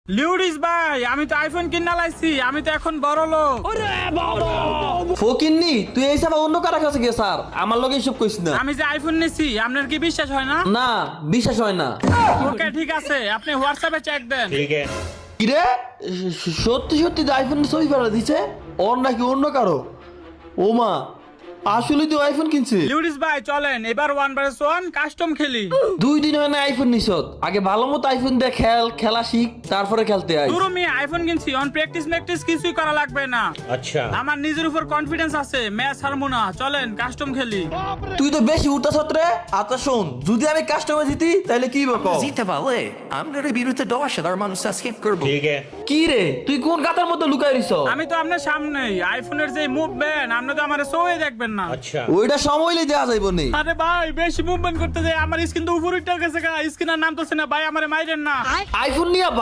লিউডিস ভাই, আমি তো আইফোন কিনা লাইছি, আমি তো এখন বড় লোক। ফকিন্নি তুই এই সব অন্য কারা কাছে গিয়ে স্যার আমার লগে এসব কইস না। আমি যে আইফোন নিছি, আপনার কি বিশ্বাস হয় না? না বিশ্বাস হয় না। ওকে ঠিক আছে, আপনি হোয়াটসঅ্যাপে চেক দেন। কিরে সত্যি সত্যি আইফোন ছবি ফেলা দিছে ওর নাকি অন্য কারো? ও মা, আসলে তুই আইফোন কিনছিস? লিউডিস ভাই চলেন এবার 1 vs 1 কাস্টম খেলি। 2 দিন হয় না আইফোন নিছত, আগে ভালো মতো আইফোন দিয়ে খেলা শিখ, তারপরে খেলতে আই। পুরো আমি আইফোন কিনছি, অন প্র্যাকটিস কিছুই করা লাগবে না। अच्छा আমার নিজের উপর কনফিডেন্স আছে, ম্যাচ হারবো না। চলেন কাস্টম খেলি। তুই তো বেশি উঠতাছ রে। আচ্ছা শোন, যদি আমি কাস্টমার জিতি তাহলে কি বকো? জিতে পারলে আমরা বিরুদ্ধে 10,000 মানুষ স্কিপ করবো। ठीक है কি রে তুই কোন গাতার মধ্যে লুকাই রইছ? আমি তো আপনার সামনেই, আইফোনের যে মুভমেন্ট আপনি তো আমার সই দেখবেন না। अच्छा ওইটা সময়লে দেওয়া যাইব নি। আরে ভাই বেশি মুভমেন্ট করতে যায় আমার স্ক্রিন তো উপরে উঠে গেছে, স্ক্রিনের নাম তো না ভাই, আমারে মাইরেন না। আইফোন নিয়ে